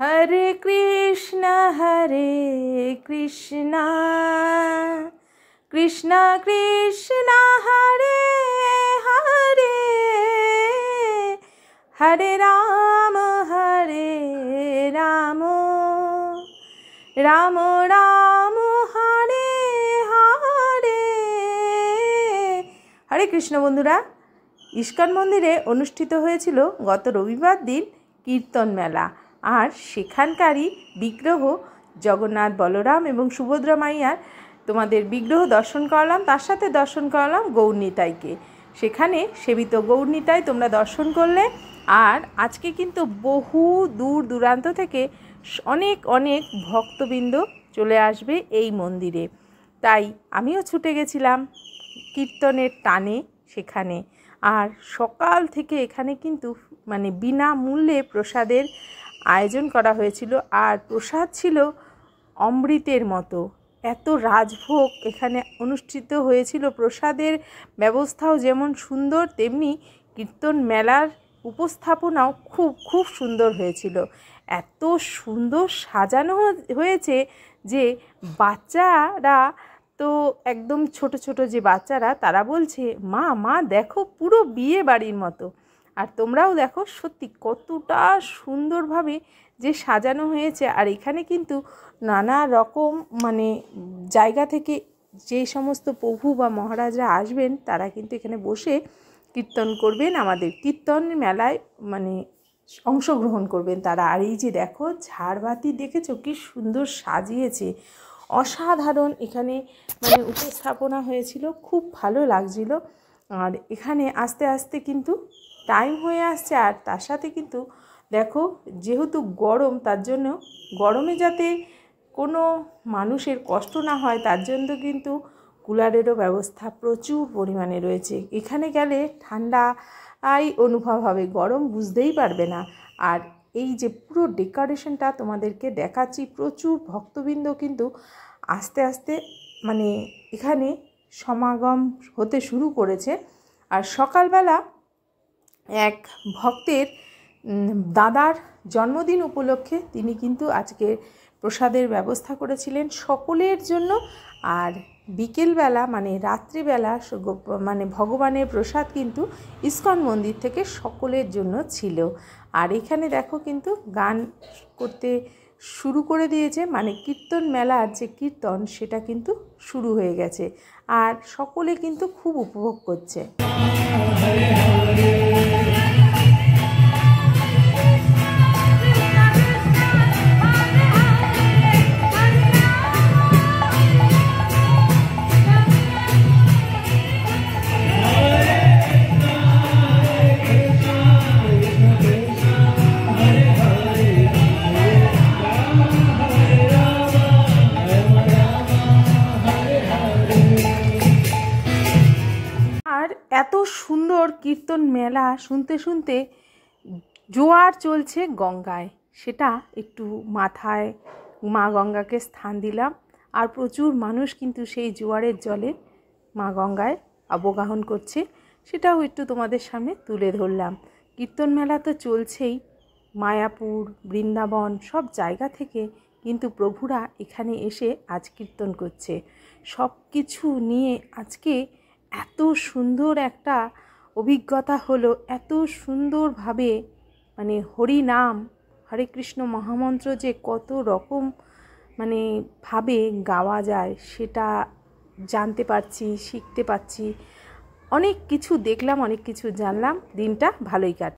हरे कृष्ण कृष्ण कृष्ण हरे हरे, हरे राम राम राम हरे हरे। हरे कृष्ण बंधुरा, इस्कन मंदिरे अनुष्ठित हয়েছিল गत रविवार दिन कीर्तन मेला और सेखानकारी विग्रह जगन्नाथ बलराम एवं सुभद्रा माइयार तुम्हादेर विग्रह दर्शन करालाम, तार साथे दर्शन करालाम गौरनिताईके। सेखाने सेवित गौरनिताई तोमरा दर्शन करले। और आज के किन्तु बहु दूर दूरान्त थेके अनेक अनेक भक्तबिंद चले आसबे एई मंदिरे, ताई आमिओ छुटे गेछिलाम कीर्तनेर टाने सेखाने। और सकाल थेके एखाने किन्तु माने बिनामूल्ये प्रसादेर आयोजन करा हয়েছিল। और प्रसाद छिलो अमृतेर मतो, एत राजभोग एखाने अनुष्ठित हয়েছিল। प्रसादेर व्यवस्थाओ जेमन सुंदर तेमनि कीर्तन मेलार उपस्थापनाओ खूब खूब सुंदर हয়েছিল। एत सुंदर साजानो हয়েছে যে বাচ্চারা तो एकदम छोटो छोटो जे बाच्चारा तारा बोलছে मा मा देखो पुरो बिये बाड़ीर मतो। और तोमराओ देखो सत्यि कतटा सुंदरभावे जे साजानो हয়েছে। और एखाने किन्तु नाना रकम माने जायगा थेके जे समस्त प्रभु बा महाराजरा आसबेन तारा किन्तु एखाने बसे कीर्तन करबेन, आमादेर कीर्तन मेलाय माने अंशग्रहण करबेन तारा। और এই যে দেখো ঝাড়বাতি দেখেছো কি সুন্দর সাজিয়েছে, असाधारण एखाने माने उपस्थापना हয়েছিল, खूब भालो लागछिलो। और एखाने आस्ते आस्ते किन्तु टाइम हয়ে আসছে। और तार साथे किन्तु देखो जेहेतु गरम तार जन्य गरमे जाते कोनो मानुषेर कष्ट ना हय तार जन्य किन्तु कुलारेरो व्यवस्था प्रचुर परिमाणे रयेछे। एखाने गेले ठांडाई अनुभव हबे, गरम बुझतेई पारबे ना। और এই যে পুরো ডেকোরেশনটা তোমাদেরকে দেখাচ্ছি, প্রচুর ভক্তবৃন্দ কিন্তু আস্তে আস্তে মানে এখানে সমাগম হতে শুরু করেছে। আর সকালবেলা এক ভক্তের দাদার জন্মদিন উপলক্ষে তিনি কিন্তু আজকে প্রসাদের ব্যবস্থা করেছিলেন সকলের জন্য। আর বিকেলবেলা মানে রাত্রিবেলা মানে ভগবানের প্রসাদ কিন্তু ইস্কন মন্দির থেকে সকলের জন্য ছিল। আর এখানে দেখো কিন্তু গান করতে শুরু করে দিয়েছে, মানে কীর্তন মেলার যে কীর্তন সেটা কিন্তু শুরু হয়ে গেছে। আর সকলে কিন্তু খুব উপভোগ করছে। এত সুন্দর কীর্তন মেলা শুনতে শুনতে জোয়ার চলছে গঙ্গায়, সেটা একটু মাথায় মা গঙ্গাকে স্থান দিলাম। আর প্রচুর মানুষ কিন্তু সেই জোয়ারের জলে মা গঙ্গায় অবগাহন করছে, সেটাও একটু তোমাদের সামনে তুলে ধরলাম। কীর্তন মেলা তো চলছেই, মায়াপুর বৃন্দাবন সব জায়গা থেকে কিন্তু প্রভুরা এখানে এসে আজ কীর্তন করছে। সব কিছু নিয়ে আজকে এত সুন্দর একটা অভিজ্ঞতা হলো, এত সুন্দরভাবে মানে হরি নাম হরে কৃষ্ণ মহামন্ত্র যে কত রকম মানে ভাবে গাওয়া যায় সেটা জানতে পারছি, শিখতে পারছি, অনেক কিছু দেখলাম, অনেক কিছু জানলাম। দিনটা ভালোই কাটে।